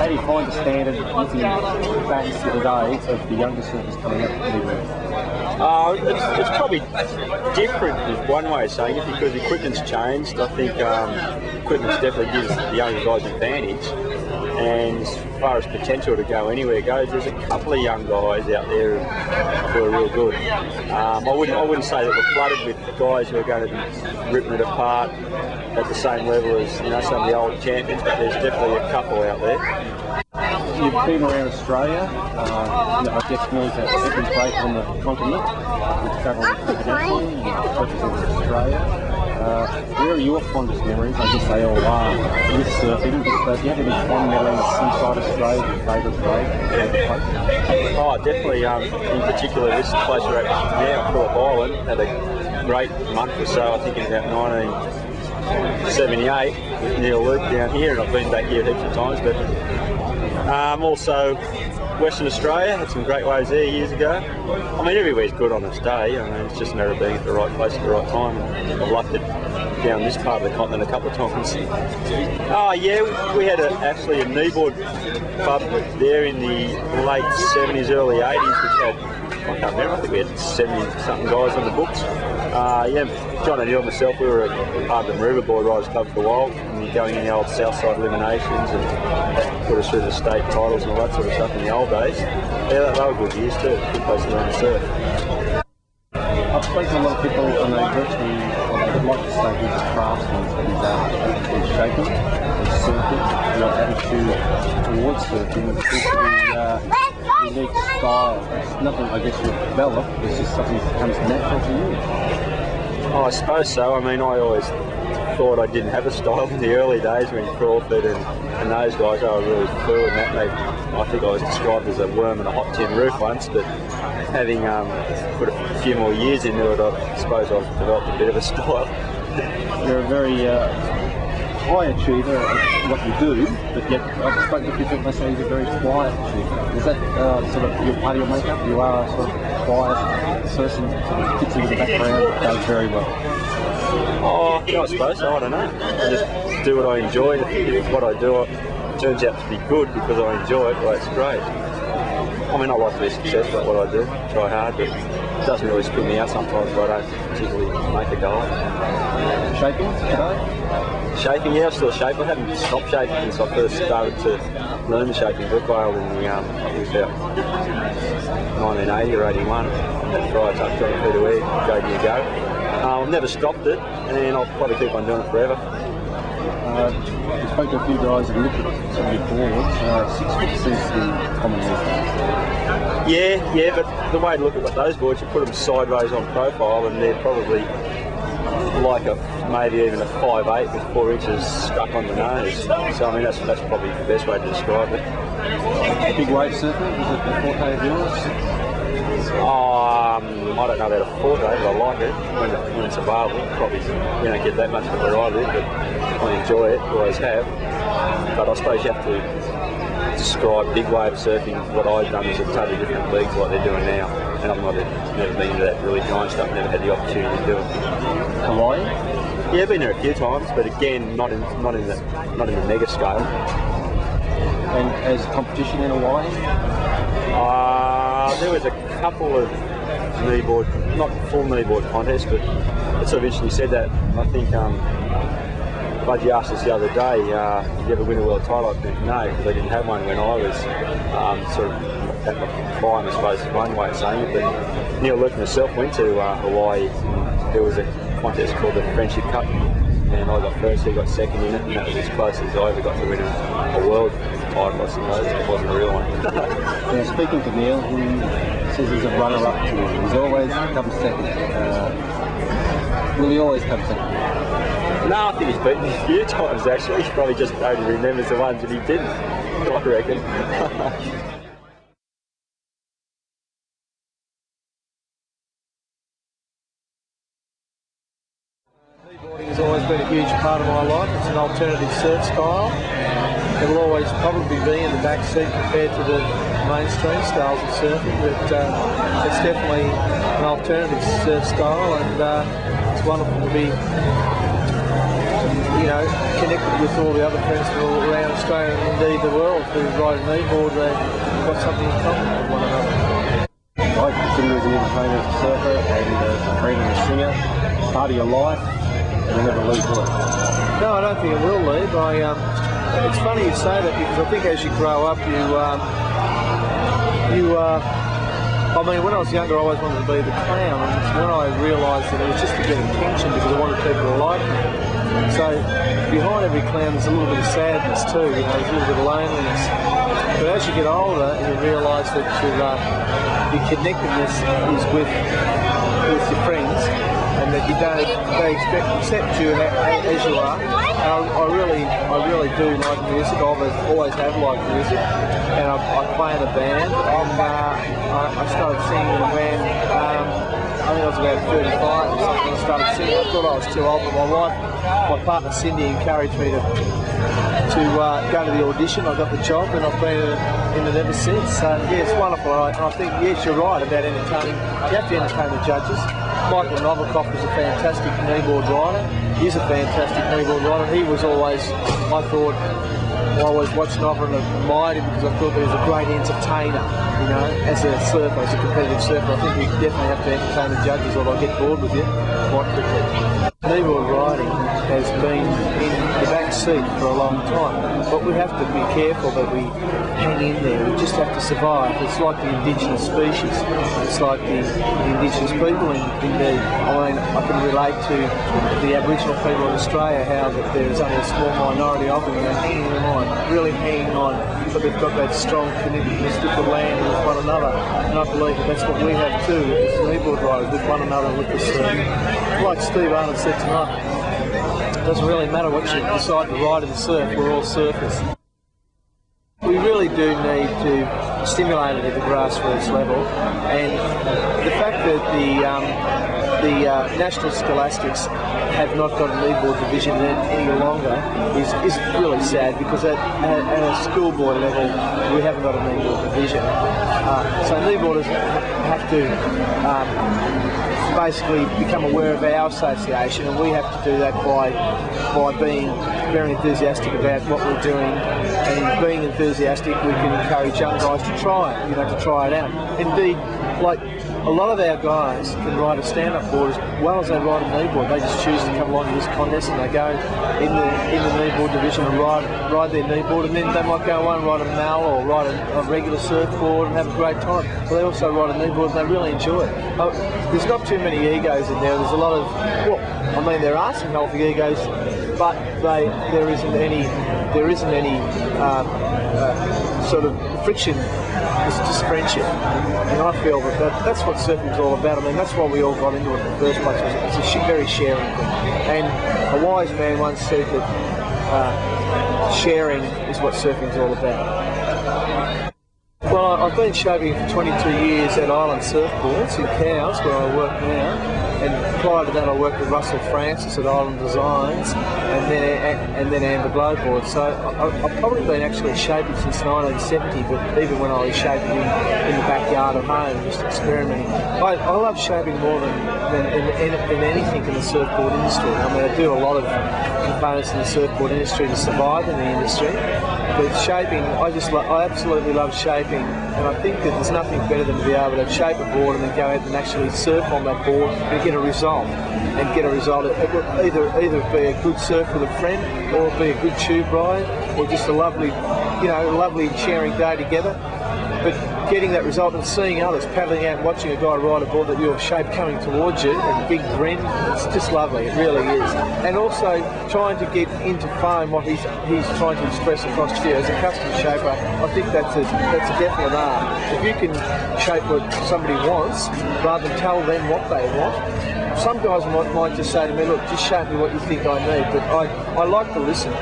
How do you find the standard looking back today of the younger surfers coming up to kneeboard? It's probably different is one way of saying it, because equipment's changed. I think equipment definitely gives the younger guys an advantage, and as far as potential to go anywhere goes, there's a couple of young guys out there who are real good. I wouldn't say that we're flooded with guys who are going to be ripping it apart at the same level as some of the old champions, but there's definitely a couple out there. You've been around Australia, I guess nearly to every break on the continent. You've travelled internationally, you've represented Australia. Where are your fondest memories? I guess they all are with surfing, but do you have any fond memories inside Australia, your favourite break? Oh, definitely. In particular, this place we're at now, Phillip Island, had a great month or so, I think in about 1978 with Neil Luke down here, and I've been back here heaps of times, but also Western Australia, had some great waves there years ago. I mean, everywhere's good on its day. I mean, it's just a matter of being at the right place at the right time. I've loved it down this part of the continent a couple of times. Oh yeah, we had actually a kneeboard club there in the late 70s, early 80s, which had, I can't remember, I think we had 70-something guys on the books. John and Neil and myself, we were at Hardman Riverboard Riders Club for a while, and you're going in the old Southside eliminations and put us through the state titles and all that sort of stuff in the old days. Yeah, they were good years too, good place to learn to surf. I've spoken to a lot of people and they virtually like to say he's a craftsman, his attitude shaping, his surfing, your attitude towards surfing, it's a unique style. It's nothing I guess you've developed, it's just something that comes natural to you. Oh, I suppose so. I mean, I always thought I didn't have a style in the early days when Crawford and those guys, they were really fluid and that. I think I was described as a worm in a hot tin roof once, but having put a few more years into it, I suppose I've developed a bit of a style. You're a very high achiever of what you do, but yet I've spoken to people that say you're a very quiet achiever. Is that sort of your part of your makeup? You are a sort of quiet person, sort of fits into the background, does very well. Oh, yeah, I suppose so, I don't know. I just do what I enjoy. If what I do turns out to be good because I enjoy it, well, that's great. I mean, I like to be successful at what I do, try hard, but it doesn't really spin me out sometimes if I don't particularly make a goal. Shaping today? Shaping, yeah, I'm still shaping. I haven't stopped shaping since I first started to learn the shaping Brookvale in the, it was about 1980 or 81. That fry tucked 20 feet away, gave me a go. I've never stopped it, and I'll probably keep on doing it forever. We spoke to a few guys and looked at some of your boards. 6 foot seems to be common wisdom. Yeah, but the way to look at those boards, you put them sideways on profile, and they're probably like maybe even a 5'8" with 4 inches stuck on the nose. So I mean that's probably the best way to describe it. Big wave surfer, is it the forte of yours? I don't know about a forte, but I like it when it's available. Probably you don't get that much of where I live, but I enjoy it, always have. But I suppose you have to describe big wave surfing. What I've done is a totally different league to what they're doing now, and I've never been into that really giant stuff. Never had the opportunity to do it. Hawaii? Yeah, I've been there a few times, but again, not in the mega scale. And as competition in Hawaii? There was a couple of kneeboard, not full kneeboard contests, but it sort of interestingly said that. I think Budgie asked us the other day, did you ever win a world title? I think no, because they didn't have one when I was sort of at the prime, I suppose, is one way of saying it. But Neil Luke himself went to Hawaii. There was a contest called the Friendship Cup, and I got first, he got second in it, and that was as close as I ever got to win a world title, I suppose. It wasn't a real one. Now, speaking to Neil, he says he's a runner-up to you. He's always come second. Will he always come second? No, I think he's beaten me a few times actually. He probably just only remembers the ones that he didn't, I reckon. Kneeboarding has always been a huge part of my life. It's an alternative surf style. It'll always probably be in the back seat compared to the mainstream styles of surfing, but it's definitely an alternative surf style, and it's wonderful to be you know, connected with all the other friends from all around Australia and indeed the world who ride a kneeboard. They've got something in common with one another. I consider as an entertainer, as a surfer, and as a friend and a singer, part of your life, and you'll never lose it. No, I don't think it will leave. It's funny you say that because I think as you grow up, I mean, when I was younger, I always wanted to be the clown, and when I realised that it was just to get attention because I wanted people to like me. So behind every clown there's a little bit of sadness too, you know, there's a little bit of loneliness. But as you get older, you realise that your connectedness is with your friends, and that they accept you as you are. And I really do like music. I always have liked music, and I play in a band. I started singing in a band. I think I was about 35 or something. I started singing. I thought I was too old, but my partner Cindy encouraged me to go to the audition. I got the job, and I've been in it ever since. So yeah, it's wonderful. And I think yes, you're right about entertaining. You have to entertain the judges. Michael Novikov was a fantastic kneeboard rider. He's a fantastic kneeboard rider. He was always, I thought, I always watched Nova and admired him because I thought he was a great entertainer. You know, as a surfer, as a competitive surfer, I think you definitely have to entertain the judges, or they'll get bored with you quite quickly. Kneeboard riding has been in the back seat for a long time, but we have to be careful that we hang in there. We just have to survive. It's like the indigenous species. It's like the indigenous people indeed. I mean, I can relate to the Aboriginal people in Australia, how that there is only a small minority of them, and they're hanging on, really hanging on, but they've got that strong connectedness with the land and with one another. And I believe that that's what we have too, as kneeboard riders, with one another, with the sea. Like Steve Arnold said tonight, it doesn't really matter what you decide to ride in the surf, we're all surfers. We really do need to stimulate it at the grassroots level, and the fact that the National Scholastics have not got a kneeboard division any longer is really sad, because at a schoolboy level we haven't got a kneeboard division. So kneeboarders have to basically become aware of our association, and we have to do that by being very enthusiastic about what we're doing, and being enthusiastic we can encourage young guys to try it, you know, to try it out. Indeed, like a lot of our guys can ride a stand-up board as well as they ride a kneeboard. They just choose to come along to this contest and they go in the kneeboard division and ride their kneeboard, and then they might go on and ride a mal or ride a regular surfboard and have a great time. But they also ride a kneeboard and they really enjoy it. There's not too many egos in there. There's a lot of, well, I mean, there are some healthy egos, but there isn't any sort of friction. It's just friendship, and I feel that's what surfing's all about. I mean, that's why we all got into it in the first place. It's a very sharing thing, and a wise man once said that sharing is what surfing's all about. Well, I've been shaping for 22 years at Island Surfboards in Cowes, where I work now. And prior to that, I worked with Russell Francis at Island Designs, and then Amber Glowboard. So I've probably been actually shaping since 1970, but even when I was shaping in the backyard at home, just experimenting. I love shaping more than anything in the surfboard industry. I mean, I do a lot of components in the surfboard industry to survive in the industry. But shaping, I absolutely love shaping, and I think that there's nothing better than to be able to shape a board and then go out and actually surf on that board and get a result. It will either be a good surf with a friend, or be a good tube ride, or just a lovely sharing day together. But getting that result and seeing others paddling out and watching a guy ride a board that you have shaped coming towards you, a big grin, it's just lovely, it really is. And also trying to get into foam what he's trying to express across to you as a custom shaper. I think that's a definite art. If you can shape what somebody wants rather than tell them what they want. Some guys might just say to me, look, just shape me what you think I need, but I like to listen.